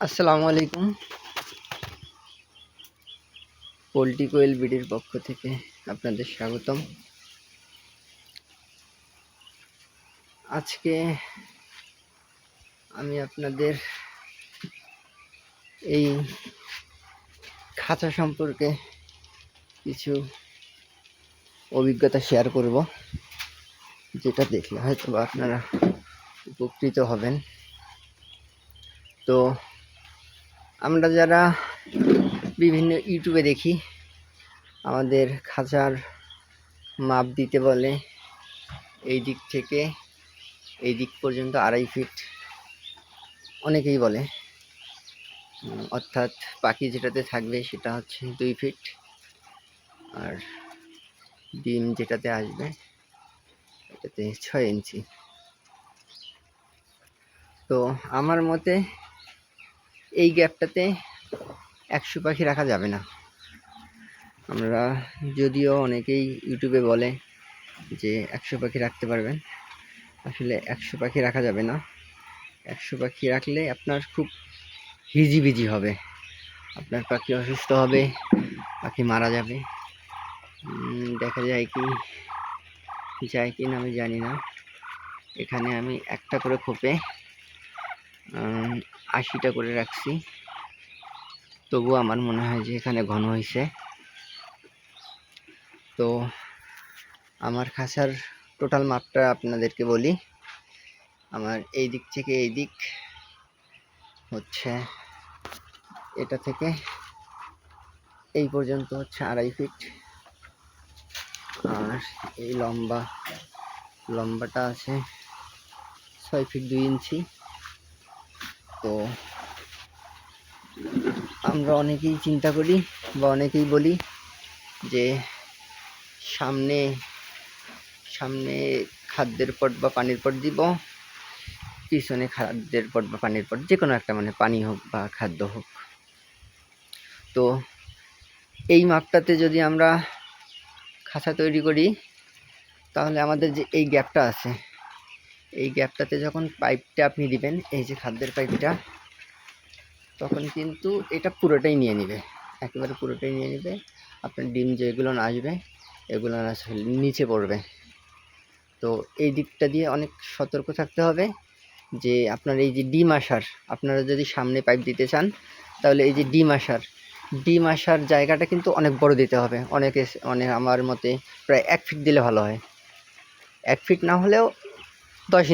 আসসালামু আলাইকুম। পোল্ট্রি কোয়েল বিডির পক্ষ থেকে আপনাদের স্বাগতম। আজকে আমি আপনাদের এই খাঁচা সম্পর্কে কিছু অভিজ্ঞতা শেয়ার করব, যেটা দেখলে হয়তো আপনারা উপকৃত হবেন। তো আমরা যারা বিভিন্ন ইউটিউবে দেখি, আমাদের খাঁচার মাপ দিতে বলে এই দিক থেকে এই দিক পর্যন্ত 2.5 ফিট, অনেকেই বলে, অর্থাৎ পাখি যেটাতে থাকবে সেটা হচ্ছে 2 ফিট, আর ডিম যেটাতে আসবে এটাতে 6 ইঞ্চি। তো আমার মতে এই গ্যাপটাতে 100 পাখি রাখা যাবে না। আমরা যদিও অনেকেই ইউটিউবে বলে যে 100 পাখি রাখতে পারবেন, আসলে 100 পাখি রাখা যাবে না। 100 পাখি রাখলে আপনার খুব হিজিবিজি হবে, আপনার পাখি অসুস্থ হবে, পাখি মারা যাবে। দেখা যায় কি না আমি জানি না। এখানে আমি একটা করে খোপে 80টা করে রাখছি, তবু আমার মনে হয় যে এখানে ঘন হয়েছে। তো আমার খাঁচার টোটাল মাপটা আপনাদেরকে বলি। আমার এই দিক থেকে এই দিক হচ্ছে, এটা থেকে এই পর্যন্ত হচ্ছে 2.5 ফিট, আর এই লম্বাটা আছে 6 ফিট 2 ইঞ্চি। তো আমরা অনেকেই চিন্তা করি বা অনেকেই বলি যে সামনে খাদ্যের পট বা পানির পট দিব, পিছনে খাদ্যের পট বা পানির পট, যে কোনো একটা, মানে পানি হোক বা খাদ্য হোক। তো এই মাপটাতে যদি আমরা খাঁচা তৈরি করি, তাহলে আমাদের যে এই গ্যাপটা আছে, এই গ্যাপটাতে যখন পাইপটা আপনি দিবেন, এই যে খাদ্যের পাইপটা, তখন কিন্তু এটা পুরোটাই নিয়ে নেবে, একেবারে পুরোটাই নিয়ে নেবে। আপনার ডিম যেগুলো আসবে এগুলো নিচে পড়বে। তো এই দিকটা দিয়ে অনেক সতর্ক থাকতে হবে যে আপনার এই যে ডিম আসার, আপনারা যদি সামনে পাইপ দিতে চান, তাহলে এই যে ডিম আসার জায়গাটা কিন্তু অনেক বড় দিতে হবে। অনেক আমার মতে প্রায় 1 ফিট দিলে ভালো হয়। 1 ফিট না হলেও 10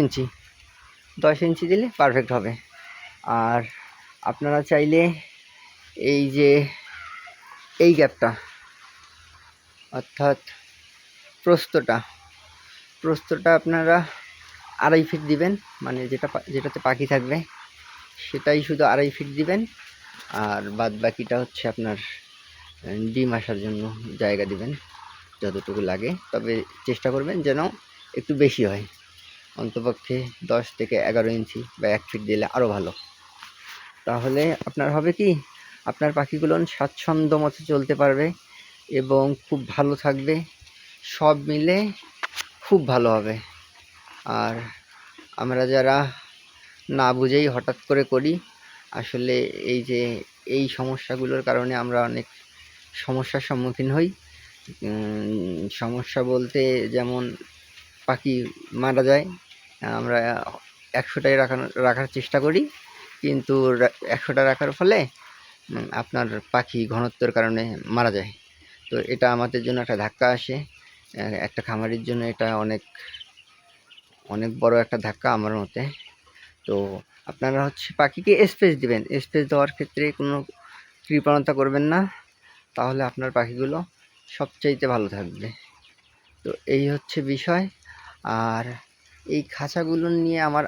ইঞ্চি দিলে পারফেক্ট হবে। আর আপনারা চাইলে এই যে এই গ্যাপটা, অর্থাৎ প্রস্থটা আপনারা 2.5 ফিট দিবেন, মানে যেটাতে পাখি থাকবে সেটাই শুধু 2.5 ফিট দিবেন, আর বাদ বাকিটা হচ্ছে আপনার ডিম আসার জন্য জায়গা দিবেন যতটুকু লাগে। তবে চেষ্টা করবেন যেন একটু বেশি হয়, অন্তপক্ষে 10 থেকে 11 ইঞ্চি বা 1 ফিট দিলে আরও ভালো। তাহলে আপনার হবে কি, আপনার পাখিগুলো স্বাচ্ছন্দ্য মতো চলতে পারবে এবং খুব ভালো থাকবে, সব মিলে খুব ভালো হবে। আর আমরা যারা না বুঝেই হঠাৎ করে করি, আসলে এই সমস্যাগুলোর কারণে আমরা অনেক সমস্যার সম্মুখীন হই। সমস্যা বলতে যেমন পাখি মারা যায়, আমরা 100টাই রাখার চেষ্টা করি, কিন্তু 100টা রাখার ফলে আপনার পাখি ঘনত্বের কারণে মারা যায়। তো এটা আমাদের জন্য একটা ধাক্কা আসে, একটা খামারির জন্য এটা অনেক অনেক বড় একটা ধাক্কা আমার মতে। তো আপনারা হচ্ছে পাখিকে স্পেস দিবেন, স্পেস দেওয়ার ক্ষেত্রে কোনো কৃপণতা করবেন না, তাহলে আপনার পাখিগুলো সবচাইতে ভালো থাকবে। তো এই হচ্ছে বিষয়। আর এই খাঁচাগুলো নিয়ে আমার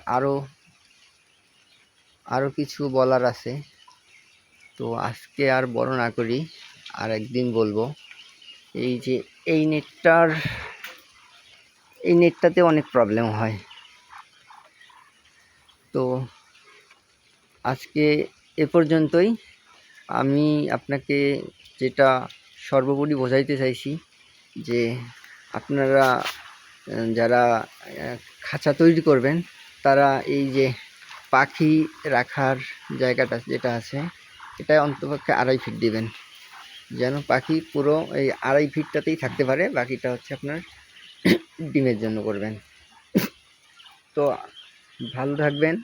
আরও কিছু বলার আছে, তো আজকে আর বড় না করি, আর একদিন বলবো। এই যে এই নেটটাতে অনেক প্রবলেম হয়। তো আজকে এ পর্যন্তই। আমি আপনাকে যেটা সর্বোপরি বোঝাইতে চাইছি যে আপনারা যারা খাঁচা তৈরি করবেন, তারা এই যে পাখি রাখার জায়গাটা যেটা আছে এটা অন্তপক্ষে 2.5 ফিট দিবেন, যেন পাখি পুরো এই 2.5 ফিটটাতেই থাকতে পারে, বাকিটা হচ্ছে আপনার ডিমের জন্য করবেন। তো ভালো থাকবেন,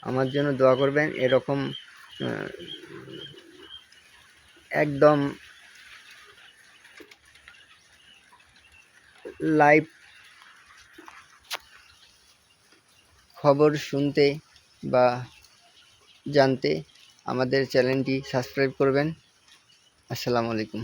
আমার জন্য দোয়া করবেন। এরকম একদম লাইভ খবর শুনতে বা জানতে আমাদের চ্যানেলটি সাবস্ক্রাইব করবেন। আসসালামু আলাইকুম।